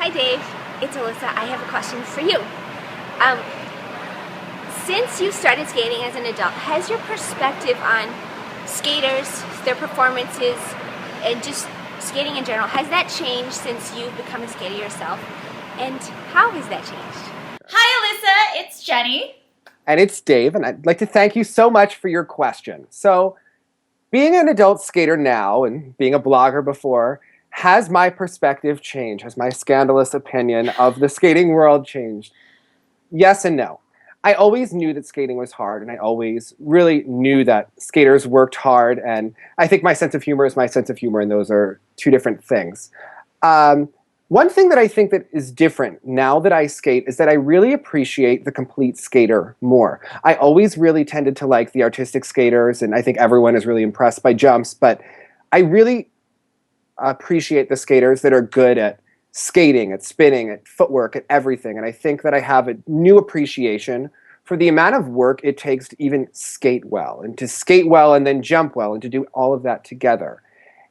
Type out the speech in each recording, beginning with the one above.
Hi Dave, it's Alyssa. I have a question for you. Since you started skating as an adult, has your perspective on skaters, their performances, and just skating in general, has that changed since you've become a skater yourself? And how has that changed? Hi Alyssa, it's Jenny. And it's Dave, and I'd like to thank you so much for your question. So, being an adult skater now and being a blogger before, has my perspective changed? Has my scandalous opinion of the skating world changed? Yes and no. I always knew that skating was hard, and I always really knew that skaters worked hard, and I think my sense of humor is my sense of humor, and those are two different things. One thing that I think that is different now that I skate is that I really appreciate the complete skater more. I always really tended to like the artistic skaters, and I think everyone is really impressed by jumps, but I really appreciate the skaters that are good at skating, at spinning, at footwork, at everything. And I think that I have a new appreciation for the amount of work it takes to even skate well, and to skate well and then jump well, and to do all of that together.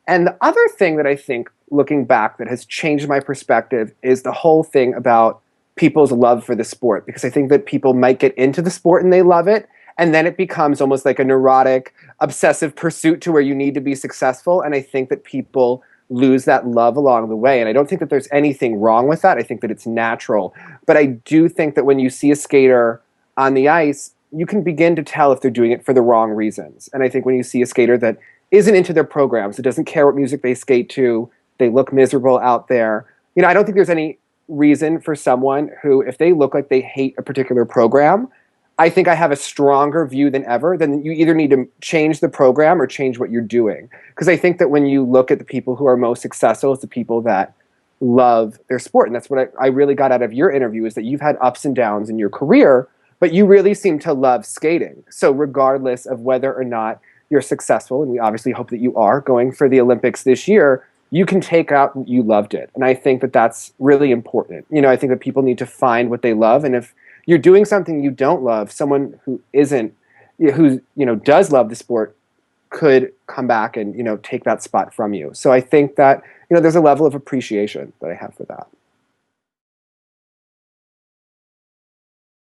And the other thing that I think, looking back, that has changed my perspective is the whole thing about people's love for the sport. Because I think that people might get into the sport and they love it, and then it becomes almost like a neurotic, obsessive pursuit to where you need to be successful. And I think that people lose that love along the way. And I don't think that there's anything wrong with that. I think that it's natural. But I do think that when you see a skater on the ice, you can begin to tell if they're doing it for the wrong reasons. And I think when you see a skater that isn't into their programs, that doesn't care what music they skate to, they look miserable out there. You know, I don't think there's any reason for someone who, if they look like they hate a particular program, I think I have a stronger view than ever. Then you either need to change the program or change what you're doing. Because I think that when you look at the people who are most successful, it's the people that love their sport. And that's what I really got out of your interview, is that you've had ups and downs in your career, but you really seem to love skating. So regardless of whether or not you're successful, and we obviously hope that you are going for the Olympics this year, you can take out you loved it. And I think that that's really important. You know, I think that people need to find what they love. And if you're doing something you don't love, someone who isn't, who, does love the sport could come back and, take that spot from you. So I think that, there's a level of appreciation that I have for that.